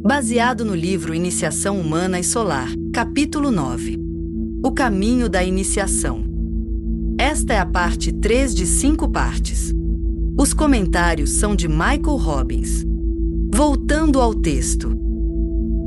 Baseado no livro Iniciação Humana e Solar, capítulo 9. O caminho da iniciação. Esta é a parte 3 de 5 partes. Os comentários são de Michael Robbins. Voltando ao texto.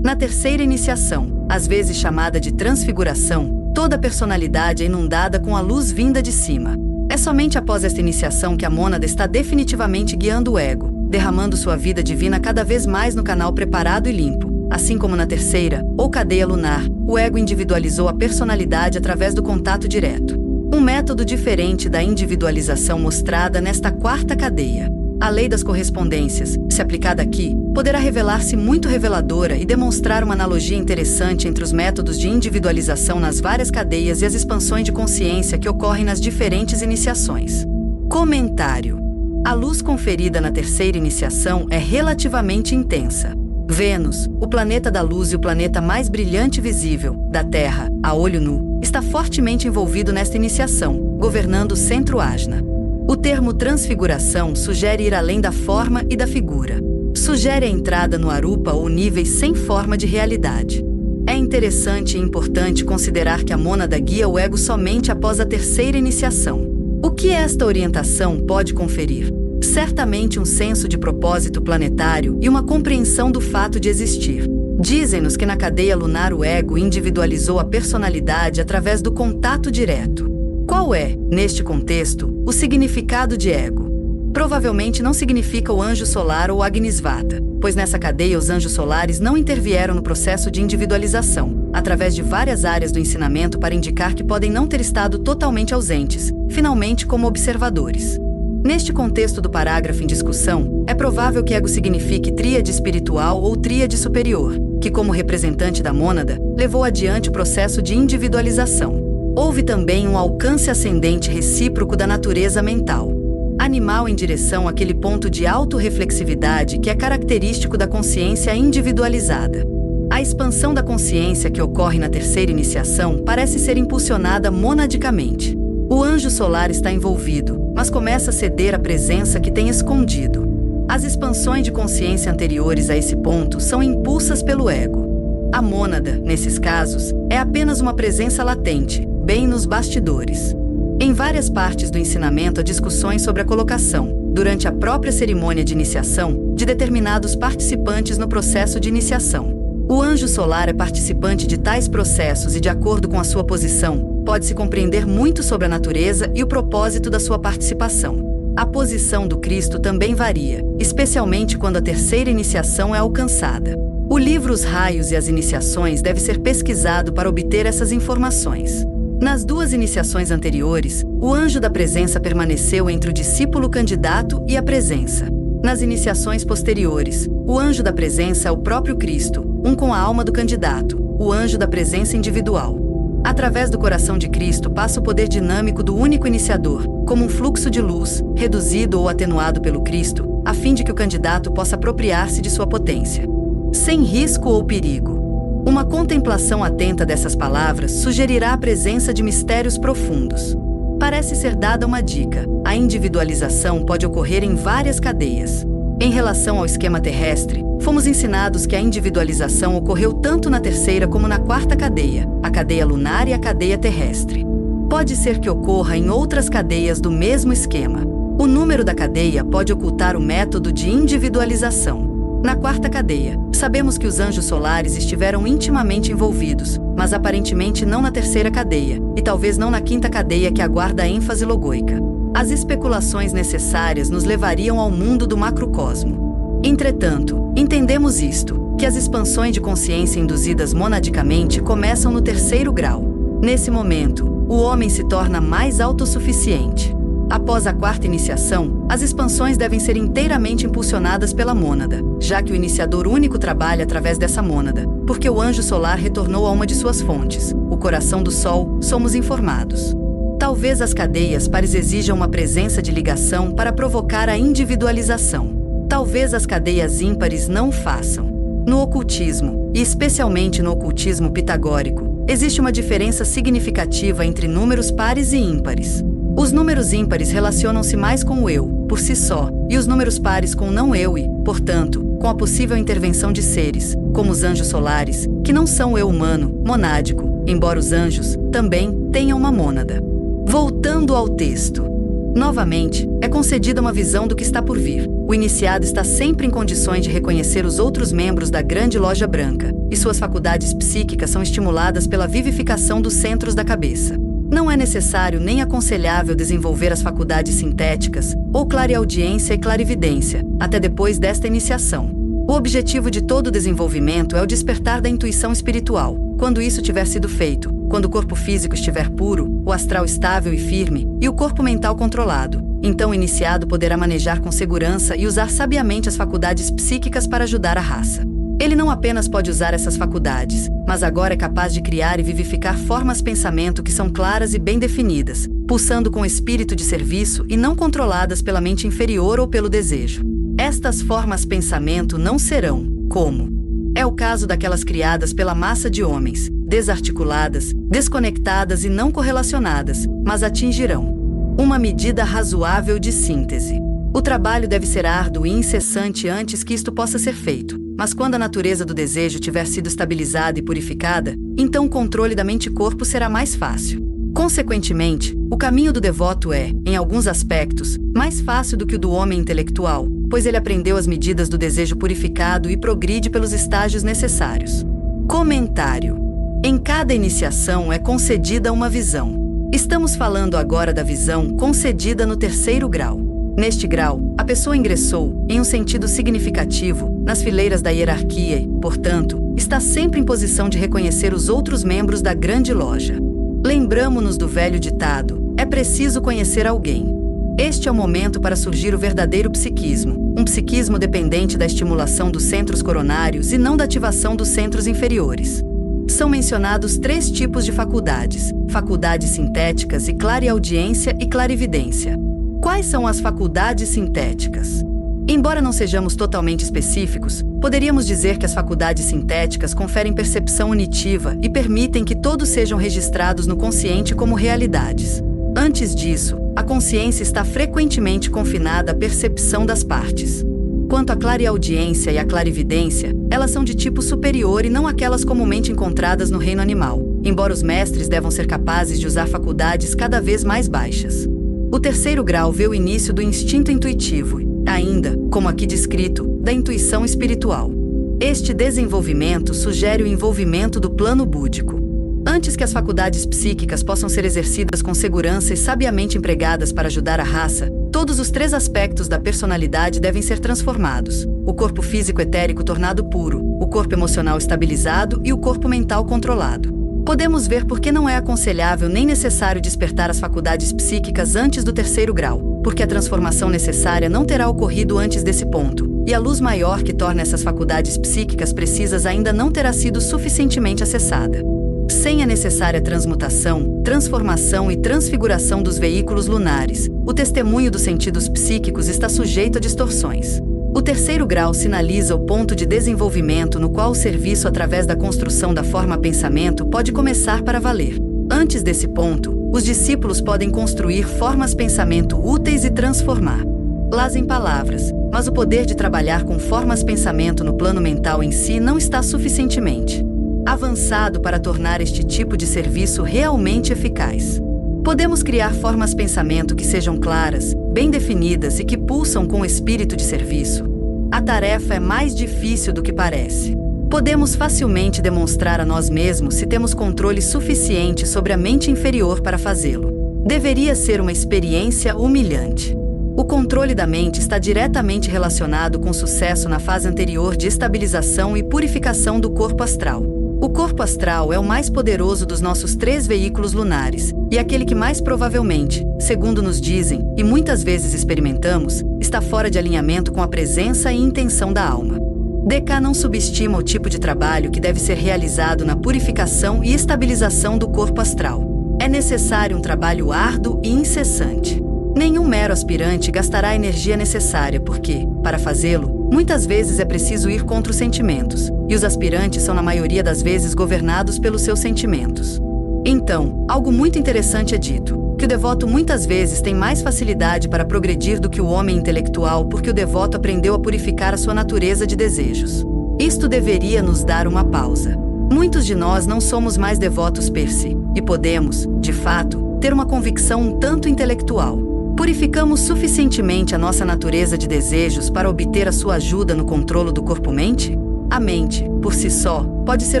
Na terceira iniciação, às vezes chamada de transfiguração, toda a personalidade é inundada com a luz vinda de cima. É somente após esta iniciação que a mônada está definitivamente guiando o ego, derramando sua vida divina cada vez mais no canal preparado e limpo. Assim como na terceira, ou cadeia lunar, o ego individualizou a personalidade através do contato direto. Um método diferente da individualização mostrada nesta quarta cadeia. A lei das correspondências, se aplicada aqui, poderá revelar-se muito reveladora e demonstrar uma analogia interessante entre os métodos de individualização nas várias cadeias e as expansões de consciência que ocorrem nas diferentes iniciações. Comentário. A luz conferida na terceira iniciação é relativamente intensa. Vênus, o planeta da luz e o planeta mais brilhante visível, da Terra, a olho nu, está fortemente envolvido nesta iniciação, governando o centro Ajna. O termo transfiguração sugere ir além da forma e da figura. Sugere a entrada no arupa ou níveis sem forma de realidade. É interessante e importante considerar que a mônada guia o ego somente após a terceira iniciação. O que esta orientação pode conferir? Certamente um senso de propósito planetário e uma compreensão do fato de existir. Dizem-nos que na cadeia lunar o ego individualizou a personalidade através do contato direto. Qual é, neste contexto, o significado de ego? Provavelmente não significa o anjo solar ou Agnisvata, pois nessa cadeia os anjos solares não intervieram no processo de individualização, através de várias áreas do ensinamento para indicar que podem não ter estado totalmente ausentes, finalmente como observadores. Neste contexto do parágrafo em discussão, é provável que ego signifique tríade espiritual ou tríade superior, que como representante da mônada, levou adiante o processo de individualização. Houve também um alcance ascendente recíproco da natureza mental. Animal em direção àquele ponto de autorreflexividade que é característico da consciência individualizada. A expansão da consciência que ocorre na terceira iniciação parece ser impulsionada monadicamente. O anjo solar está envolvido, mas começa a ceder à presença que tem escondido. As expansões de consciência anteriores a esse ponto são impulsas pelo ego. A mônada, nesses casos, é apenas uma presença latente, bem nos bastidores. Em várias partes do ensinamento há discussões sobre a colocação, durante a própria cerimônia de iniciação, de determinados participantes no processo de iniciação. O anjo solar é participante de tais processos e, de acordo com a sua posição, pode-se compreender muito sobre a natureza e o propósito da sua participação. A posição do Cristo também varia, especialmente quando a terceira iniciação é alcançada. O livro Os Raios e as Iniciações deve ser pesquisado para obter essas informações. Nas duas iniciações anteriores, o anjo da presença permaneceu entre o discípulo candidato e a presença. Nas iniciações posteriores, o anjo da presença é o próprio Cristo, um com a alma do candidato, o anjo da presença individual. Através do coração de Cristo passa o poder dinâmico do único iniciador, como um fluxo de luz, reduzido ou atenuado pelo Cristo, a fim de que o candidato possa apropriar-se de sua potência. Sem risco ou perigo. Uma contemplação atenta dessas palavras sugerirá a presença de mistérios profundos. Parece ser dada uma dica: a individualização pode ocorrer em várias cadeias. Em relação ao esquema terrestre, fomos ensinados que a individualização ocorreu tanto na terceira como na quarta cadeia, a cadeia lunar e a cadeia terrestre. Pode ser que ocorra em outras cadeias do mesmo esquema. O número da cadeia pode ocultar o método de individualização. Na quarta cadeia, sabemos que os anjos solares estiveram intimamente envolvidos, mas aparentemente não na terceira cadeia, e talvez não na quinta cadeia que aguarda a ênfase logóica. As especulações necessárias nos levariam ao mundo do macrocosmo. Entretanto, entendemos isto, que as expansões de consciência induzidas monadicamente começam no terceiro grau. Nesse momento, o homem se torna mais autossuficiente. Após a quarta iniciação, as expansões devem ser inteiramente impulsionadas pela mônada, já que o iniciador único trabalha através dessa mônada, porque o anjo solar retornou a uma de suas fontes, o coração do Sol, somos informados. Talvez as cadeias pares exijam uma presença de ligação para provocar a individualização. Talvez as cadeias ímpares não façam. No ocultismo, e especialmente no ocultismo pitagórico, existe uma diferença significativa entre números pares e ímpares. Os números ímpares relacionam-se mais com o eu, por si só, e os números pares com não eu e, portanto, com a possível intervenção de seres, como os anjos solares, que não são o eu humano, monádico, embora os anjos também tenham uma mônada. Voltando ao texto. Novamente, é concedida uma visão do que está por vir. O iniciado está sempre em condições de reconhecer os outros membros da grande loja branca, e suas faculdades psíquicas são estimuladas pela vivificação dos centros da cabeça. Não é necessário nem aconselhável desenvolver as faculdades sintéticas, ou clareaudiência e clarividência, até depois desta iniciação. O objetivo de todo desenvolvimento é o despertar da intuição espiritual. Quando isso tiver sido feito, quando o corpo físico estiver puro, o astral estável e firme, e o corpo mental controlado, então o iniciado poderá manejar com segurança e usar sabiamente as faculdades psíquicas para ajudar a raça. Ele não apenas pode usar essas faculdades, mas agora é capaz de criar e vivificar formas de pensamento que são claras e bem definidas, pulsando com espírito de serviço e não controladas pela mente inferior ou pelo desejo. Estas formas de pensamento não serão, como é o caso daquelas criadas pela massa de homens, desarticuladas, desconectadas e não correlacionadas, mas atingirão uma medida razoável de síntese. O trabalho deve ser árduo e incessante antes que isto possa ser feito, mas quando a natureza do desejo tiver sido estabilizada e purificada, então o controle da mente-corpo será mais fácil. Consequentemente, o caminho do devoto é, em alguns aspectos, mais fácil do que o do homem intelectual, pois ele aprendeu as medidas do desejo purificado e progride pelos estágios necessários. Comentário. Em cada iniciação é concedida uma visão. Estamos falando agora da visão concedida no 3º grau. Neste grau, a pessoa ingressou, em um sentido significativo, nas fileiras da hierarquia e, portanto, está sempre em posição de reconhecer os outros membros da grande loja. Lembramo-nos do velho ditado: é preciso conhecer alguém. Este é o momento para surgir o verdadeiro psiquismo, um psiquismo dependente da estimulação dos centros coronários e não da ativação dos centros inferiores. São mencionados 3 tipos de faculdades: faculdades sintéticas e clareaudiência e clarividência. Quais são as faculdades sintéticas? Embora não sejamos totalmente específicos, poderíamos dizer que as faculdades sintéticas conferem percepção unitiva e permitem que todos sejam registrados no consciente como realidades. Antes disso, a consciência está frequentemente confinada à percepção das partes. Quanto à clareaudiência e à clarividência, elas são de tipo superior e não aquelas comumente encontradas no reino animal, embora os mestres devam ser capazes de usar faculdades cada vez mais baixas. O 3º grau vê o início do instinto intuitivo, ainda, como aqui descrito, da intuição espiritual. Este desenvolvimento sugere o envolvimento do plano búdico. Antes que as faculdades psíquicas possam ser exercidas com segurança e sabiamente empregadas para ajudar a raça, todos os 3 aspectos da personalidade devem ser transformados: o corpo físico etérico tornado puro, o corpo emocional estabilizado e o corpo mental controlado. Podemos ver por que não é aconselhável nem necessário despertar as faculdades psíquicas antes do 3º grau, porque a transformação necessária não terá ocorrido antes desse ponto, e a luz maior que torna essas faculdades psíquicas precisas ainda não terá sido suficientemente acessada. Sem a necessária transmutação, transformação e transfiguração dos veículos lunares, o testemunho dos sentidos psíquicos está sujeito a distorções. O 3º grau sinaliza o ponto de desenvolvimento no qual o serviço através da construção da forma pensamento pode começar para valer. Antes desse ponto, os discípulos podem construir formas pensamento úteis e transformar las em palavras, mas o poder de trabalhar com formas pensamento no plano mental em si não está suficientemente avançado para tornar este tipo de serviço realmente eficaz. Podemos criar formas pensamento que sejam claras, bem definidas e que pulsam com o espírito de serviço. A tarefa é mais difícil do que parece. Podemos facilmente demonstrar a nós mesmos se temos controle suficiente sobre a mente inferior para fazê-lo. Deveria ser uma experiência humilhante. O controle da mente está diretamente relacionado com sucesso na fase anterior de estabilização e purificação do corpo astral. O corpo astral é o mais poderoso dos nossos 3 veículos lunares, e aquele que mais provavelmente, segundo nos dizem, e muitas vezes experimentamos, está fora de alinhamento com a presença e intenção da alma. DK não subestima o tipo de trabalho que deve ser realizado na purificação e estabilização do corpo astral. É necessário um trabalho árduo e incessante. Nenhum mero aspirante gastará a energia necessária porque, para fazê-lo, muitas vezes é preciso ir contra os sentimentos, e os aspirantes são na maioria das vezes governados pelos seus sentimentos. Então, algo muito interessante é dito: que o devoto muitas vezes tem mais facilidade para progredir do que o homem intelectual porque o devoto aprendeu a purificar a sua natureza de desejos. Isto deveria nos dar uma pausa. Muitos de nós não somos mais devotos per se, e podemos, de fato, ter uma convicção um tanto intelectual. Purificamos suficientemente a nossa natureza de desejos para obter a sua ajuda no controle do corpo-mente? A mente, por si só, pode ser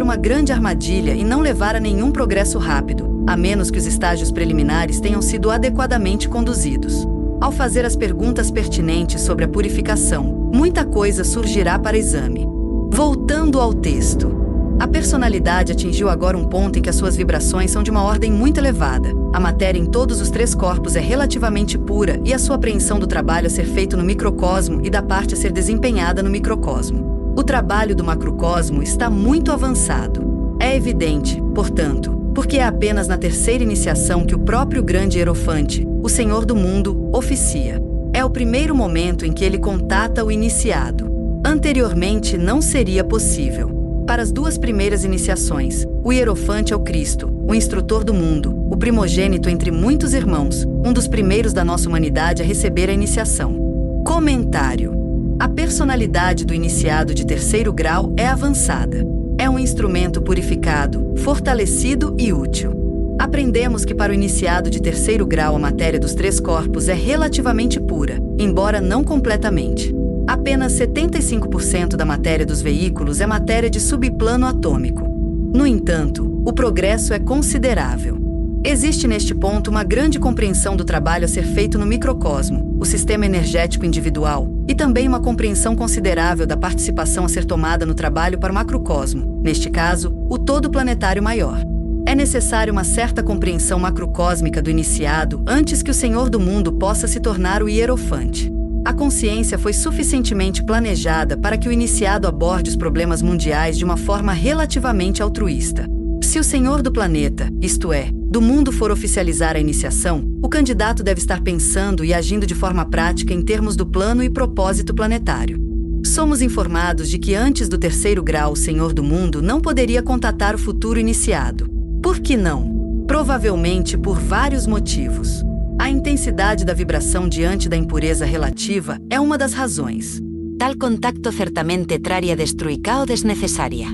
uma grande armadilha e não levar a nenhum progresso rápido, a menos que os estágios preliminares tenham sido adequadamente conduzidos. Ao fazer as perguntas pertinentes sobre a purificação, muita coisa surgirá para exame. Voltando ao texto. A personalidade atingiu agora um ponto em que as suas vibrações são de uma ordem muito elevada. A matéria em todos os 3 corpos é relativamente pura e a sua apreensão do trabalho a ser feito no microcosmo e da parte a ser desempenhada no microcosmo. O trabalho do macrocosmo está muito avançado. É evidente, portanto, porque é apenas na terceira iniciação que o próprio grande Hierofante, o Senhor do Mundo, oficia. É o primeiro momento em que ele contata o iniciado. Anteriormente não seria possível. Para as 2 primeiras iniciações, o Hierofante é o Cristo, o instrutor do mundo, o primogênito entre muitos irmãos, um dos primeiros da nossa humanidade a receber a iniciação. Comentário. A personalidade do iniciado de 3º grau é avançada. É um instrumento purificado, fortalecido e útil. Aprendemos que para o iniciado de 3º grau a matéria dos 3 corpos é relativamente pura, embora não completamente. Apenas 75% da matéria dos veículos é matéria de subplano atômico. No entanto, o progresso é considerável. Existe neste ponto uma grande compreensão do trabalho a ser feito no microcosmo, o sistema energético individual, e também uma compreensão considerável da participação a ser tomada no trabalho para o macrocosmo, neste caso, o todo planetário maior. É necessário uma certa compreensão macrocósmica do iniciado antes que o Senhor do Mundo possa se tornar o Hierofante. A consciência foi suficientemente planejada para que o iniciado aborde os problemas mundiais de uma forma relativamente altruísta. Se o Senhor do planeta, isto é, do mundo for oficializar a iniciação, o candidato deve estar pensando e agindo de forma prática em termos do plano e propósito planetário. Somos informados de que antes do 3º grau o Senhor do Mundo não poderia contatar o futuro iniciado. Por que não? Provavelmente por vários motivos. A intensidade da vibração diante da impureza relativa é uma das razões. Tal contacto certamente traria destruição desnecessária.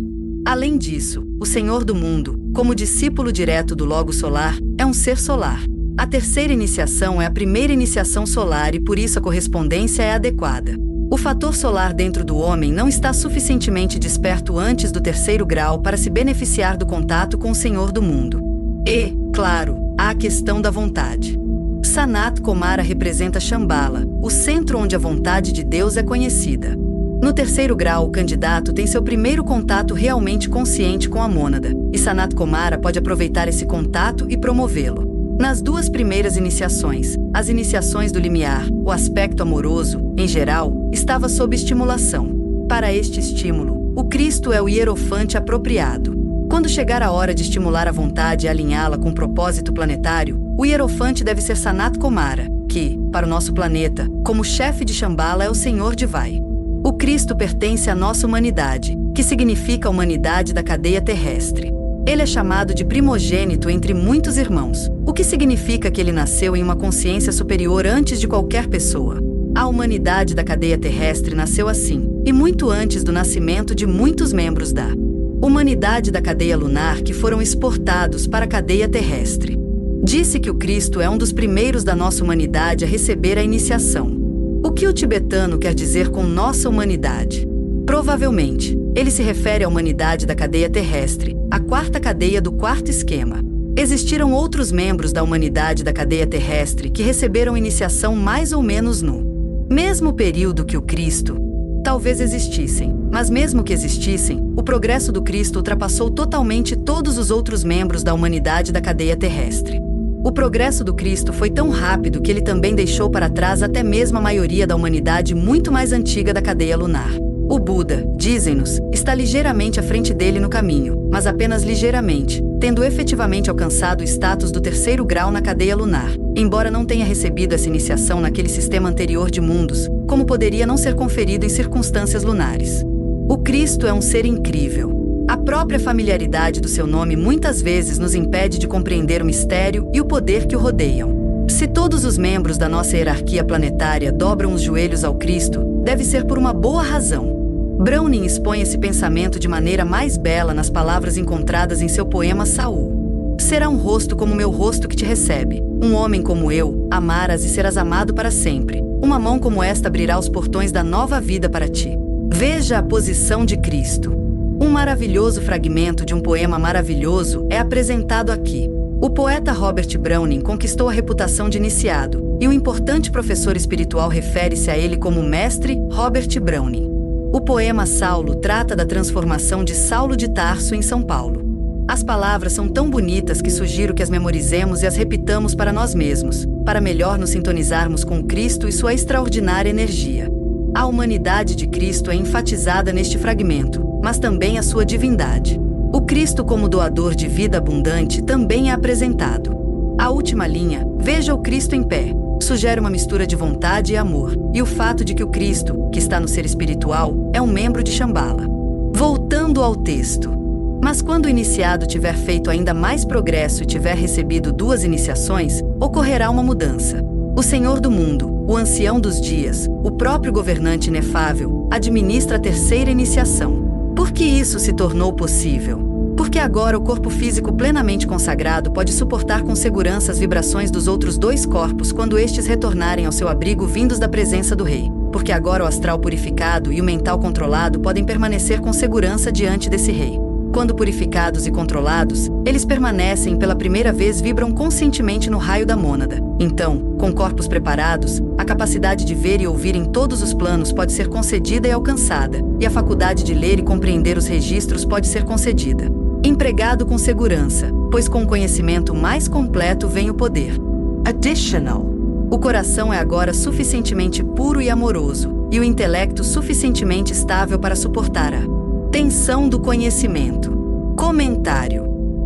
Além disso, o Senhor do Mundo, como discípulo direto do Logo Solar, é um ser solar. A 3ª iniciação é a primeira iniciação solar e por isso a correspondência é adequada. O fator solar dentro do homem não está suficientemente desperto antes do 3º grau para se beneficiar do contato com o Senhor do Mundo. E, claro, há a questão da vontade. Sanat Kumara representa Shambhala, o centro onde a vontade de Deus é conhecida. No 3º grau, o candidato tem seu primeiro contato realmente consciente com a mônada, e Sanat Kumara pode aproveitar esse contato e promovê-lo. Nas 2 primeiras iniciações, as iniciações do limiar, o aspecto amoroso, em geral, estava sob estimulação. Para este estímulo, o Cristo é o Hierofante apropriado. Quando chegar a hora de estimular a vontade e alinhá-la com o propósito planetário, o Hierofante deve ser Sanat Kumara, que, para o nosso planeta, como chefe de Shambhala é o Senhor de Vai. O Cristo pertence à nossa humanidade, que significa a humanidade da cadeia terrestre. Ele é chamado de primogênito entre muitos irmãos, o que significa que ele nasceu em uma consciência superior antes de qualquer pessoa. A humanidade da cadeia terrestre nasceu assim, e muito antes do nascimento de muitos membros da humanidade da cadeia lunar que foram exportados para a cadeia terrestre. Disse que o Cristo é um dos primeiros da nossa humanidade a receber a iniciação. O que o tibetano quer dizer com nossa humanidade? Provavelmente, ele se refere à humanidade da cadeia terrestre, a 4ª cadeia do 4º esquema. Existiram outros membros da humanidade da cadeia terrestre que receberam iniciação mais ou menos no mesmo período que o Cristo. Talvez existissem, mas mesmo que existissem, o progresso do Cristo ultrapassou totalmente todos os outros membros da humanidade da cadeia terrestre. O progresso do Cristo foi tão rápido que ele também deixou para trás até mesmo a maioria da humanidade muito mais antiga da cadeia lunar. O Buda, dizem-nos, está ligeiramente à frente dele no caminho, mas apenas ligeiramente, tendo efetivamente alcançado o status do 3º grau na cadeia lunar, embora não tenha recebido essa iniciação naquele sistema anterior de mundos, como poderia não ser conferido em circunstâncias lunares. O Cristo é um ser incrível. A própria familiaridade do seu nome muitas vezes nos impede de compreender o mistério e o poder que o rodeiam. Se todos os membros da nossa hierarquia planetária dobram os joelhos ao Cristo, deve ser por uma boa razão. Browning expõe esse pensamento de maneira mais bela nas palavras encontradas em seu poema Saul. Será um rosto como meu rosto que te recebe, um homem como eu, amarás e serás amado para sempre. Uma mão como esta abrirá os portões da nova vida para ti. Veja a posição de Cristo. Um maravilhoso fragmento de um poema maravilhoso é apresentado aqui. O poeta Robert Browning conquistou a reputação de iniciado, e um importante professor espiritual refere-se a ele como Mestre Robert Browning. O poema Saulo trata da transformação de Saulo de Tarso em São Paulo. As palavras são tão bonitas que sugiro que as memorizemos e as repitamos para nós mesmos, para melhor nos sintonizarmos com Cristo e sua extraordinária energia. A humanidade de Cristo é enfatizada neste fragmento, mas também a sua divindade. O Cristo como doador de vida abundante também é apresentado. A última linha, veja o Cristo em pé, sugere uma mistura de vontade e amor, e o fato de que o Cristo, que está no ser espiritual, é um membro de Shambhala. Voltando ao texto. Mas quando o iniciado tiver feito ainda mais progresso e tiver recebido 2 iniciações, ocorrerá uma mudança. O Senhor do mundo, o ancião dos dias, o próprio governante inefável, administra a 3ª iniciação. Por que isso se tornou possível? Porque agora o corpo físico plenamente consagrado pode suportar com segurança as vibrações dos outros 2 corpos quando estes retornarem ao seu abrigo vindos da presença do Rei. Porque agora o astral purificado e o mental controlado podem permanecer com segurança diante desse Rei. Quando purificados e controlados, eles permanecem e pela primeira vez vibram conscientemente no raio da mônada. Então, com corpos preparados, a capacidade de ver e ouvir em todos os planos pode ser concedida e alcançada, e a faculdade de ler e compreender os registros pode ser concedida. Empregado com segurança, pois com o conhecimento mais completo vem o poder. Additional. O coração é agora suficientemente puro e amoroso, e o intelecto suficientemente estável para suportar a tensão do conhecimento. Comentário.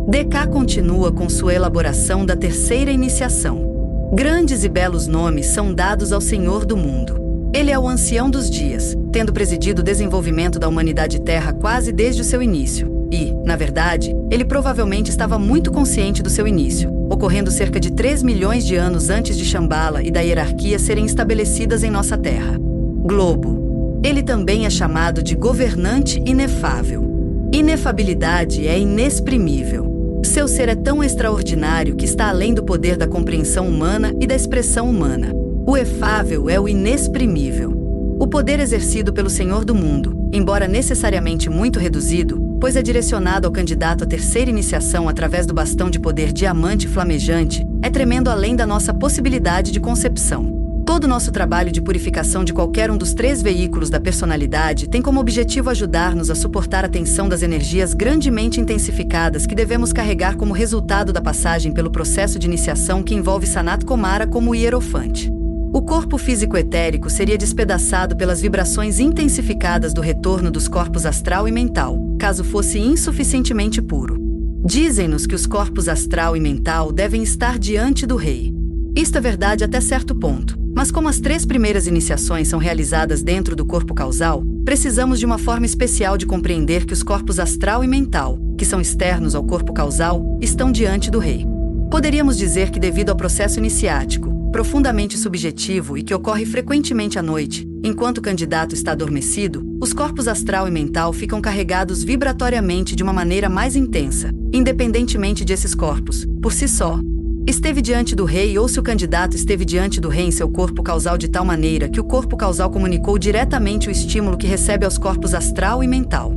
DK continua com sua elaboração da 3ª iniciação. Grandes e belos nomes são dados ao Senhor do mundo. Ele é o ancião dos dias, tendo presidido o desenvolvimento da humanidade Terra quase desde o seu início. E, na verdade, ele provavelmente estava muito consciente do seu início, ocorrendo cerca de 3 milhões de anos antes de Shambhala e da hierarquia serem estabelecidas em nossa Terra. Globo. Ele também é chamado de governante inefável. Inefabilidade é inexprimível. Seu ser é tão extraordinário que está além do poder da compreensão humana e da expressão humana. O efável é o inexprimível. O poder exercido pelo Senhor do mundo, embora necessariamente muito reduzido, pois é direcionado ao candidato à 3ª iniciação através do bastão de poder diamante flamejante, é tremendo além da nossa possibilidade de concepção. Todo o nosso trabalho de purificação de qualquer um dos 3 veículos da personalidade tem como objetivo ajudar-nos a suportar a tensão das energias grandemente intensificadas que devemos carregar como resultado da passagem pelo processo de iniciação que envolve Sanat Kumara como hierofante. O corpo físico-etérico seria despedaçado pelas vibrações intensificadas do retorno dos corpos astral e mental, caso fosse insuficientemente puro. Dizem-nos que os corpos astral e mental devem estar diante do Rei. Isto é verdade até certo ponto. Mas como as 3 primeiras iniciações são realizadas dentro do corpo causal, precisamos de uma forma especial de compreender que os corpos astral e mental, que são externos ao corpo causal, estão diante do Rei. Poderíamos dizer que devido ao processo iniciático, profundamente subjetivo e que ocorre frequentemente à noite, enquanto o candidato está adormecido, os corpos astral e mental ficam carregados vibratoriamente de uma maneira mais intensa, independentemente desses corpos, por si só. Esteve diante do Rei ou se o candidato esteve diante do Rei em seu corpo causal de tal maneira que o corpo causal comunicou diretamente o estímulo que recebe aos corpos astral e mental.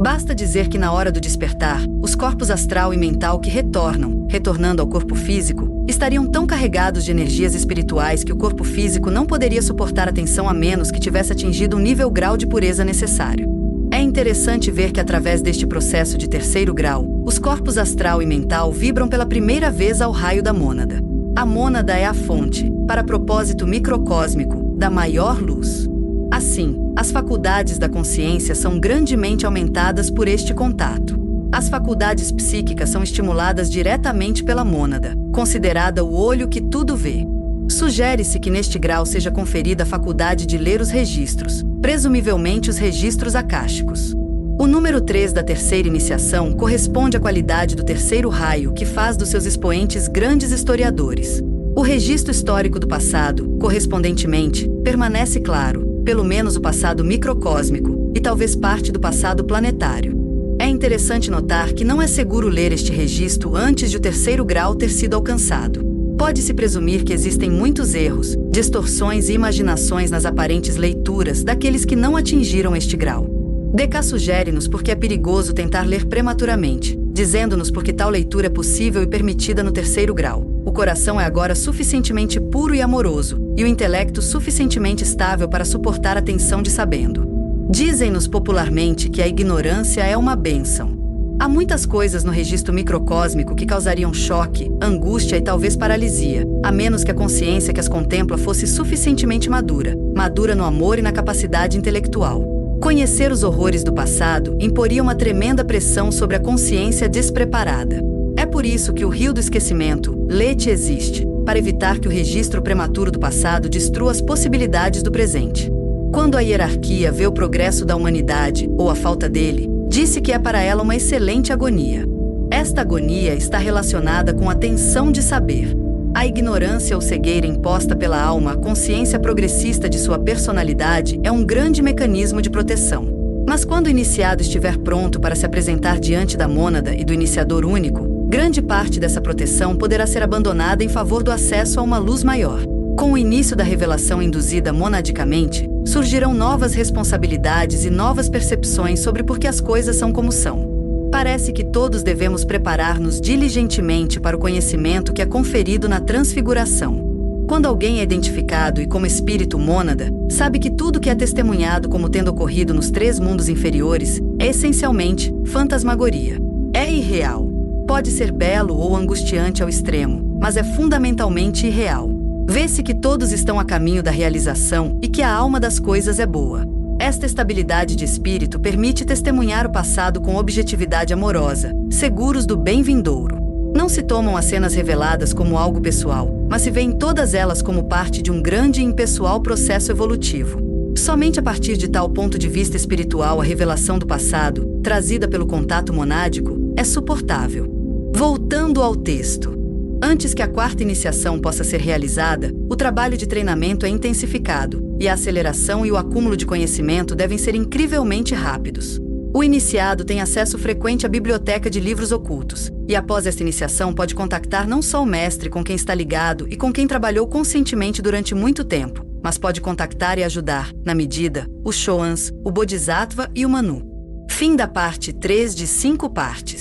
Basta dizer que na hora do despertar, os corpos astral e mental que retornando ao corpo físico, estariam tão carregados de energias espirituais que o corpo físico não poderia suportar a tensão a menos que tivesse atingido um nível grau de pureza necessário. É interessante ver que através deste processo de 3º grau, os corpos astral e mental vibram pela primeira vez ao raio da mônada. A mônada é a fonte, para propósito microcósmico, da maior luz. Assim, as faculdades da consciência são grandemente aumentadas por este contato. As faculdades psíquicas são estimuladas diretamente pela mônada, considerada o olho que tudo vê. Sugere-se que neste grau seja conferida a faculdade de ler os registros, presumivelmente os registros akáshicos. O número 3 da terceira iniciação corresponde à qualidade do terceiro raio, que faz dos seus expoentes grandes historiadores. O registro histórico do passado, correspondentemente, permanece claro, pelo menos o passado microcósmico, e talvez parte do passado planetário. É interessante notar que não é seguro ler este registro antes de o terceiro grau ter sido alcançado. Pode-se presumir que existem muitos erros, distorções e imaginações nas aparentes leituras daqueles que não atingiram este grau. DK sugere-nos porque é perigoso tentar ler prematuramente, dizendo-nos porque tal leitura é possível e permitida no terceiro grau. O coração é agora suficientemente puro e amoroso, e o intelecto suficientemente estável para suportar a tensão de sabendo. Dizem-nos popularmente que a ignorância é uma bênção. Há muitas coisas no registro microcósmico que causariam choque, angústia e talvez paralisia, a menos que a consciência que as contempla fosse suficientemente madura no amor e na capacidade intelectual. Conhecer os horrores do passado imporia uma tremenda pressão sobre a consciência despreparada. É por isso que o rio do esquecimento, Lete, existe, para evitar que o registro prematuro do passado destrua as possibilidades do presente. Quando a hierarquia vê o progresso da humanidade, ou a falta dele, disse que é para ela uma excelente agonia. Esta agonia está relacionada com a tensão de saber. A ignorância ou cegueira imposta pela alma à consciência progressista de sua personalidade é um grande mecanismo de proteção. Mas quando o iniciado estiver pronto para se apresentar diante da mônada e do iniciador único, grande parte dessa proteção poderá ser abandonada em favor do acesso a uma luz maior. Com o início da revelação induzida monadicamente, surgirão novas responsabilidades e novas percepções sobre por que as coisas são como são. Parece que todos devemos preparar-nos diligentemente para o conhecimento que é conferido na transfiguração. Quando alguém é identificado e como espírito mônada, sabe que tudo que é testemunhado como tendo ocorrido nos 3 mundos inferiores é essencialmente fantasmagoria. É irreal. Pode ser belo ou angustiante ao extremo, mas é fundamentalmente irreal. Vê-se que todos estão a caminho da realização e que a alma das coisas é boa. Esta estabilidade de espírito permite testemunhar o passado com objetividade amorosa, seguros do bem vindouro. Não se tomam as cenas reveladas como algo pessoal, mas se veem todas elas como parte de um grande e impessoal processo evolutivo. Somente a partir de tal ponto de vista espiritual a revelação do passado, trazida pelo contato monádico, é suportável. Voltando ao texto. Antes que a 4ª iniciação possa ser realizada, o trabalho de treinamento é intensificado, e a aceleração e o acúmulo de conhecimento devem ser incrivelmente rápidos. O iniciado tem acesso frequente à biblioteca de livros ocultos, e após esta iniciação pode contactar não só o mestre com quem está ligado e com quem trabalhou conscientemente durante muito tempo, mas pode contactar e ajudar, na medida, os Choans, o Bodhisattva e o Manu. Fim da parte 3 de 5 partes.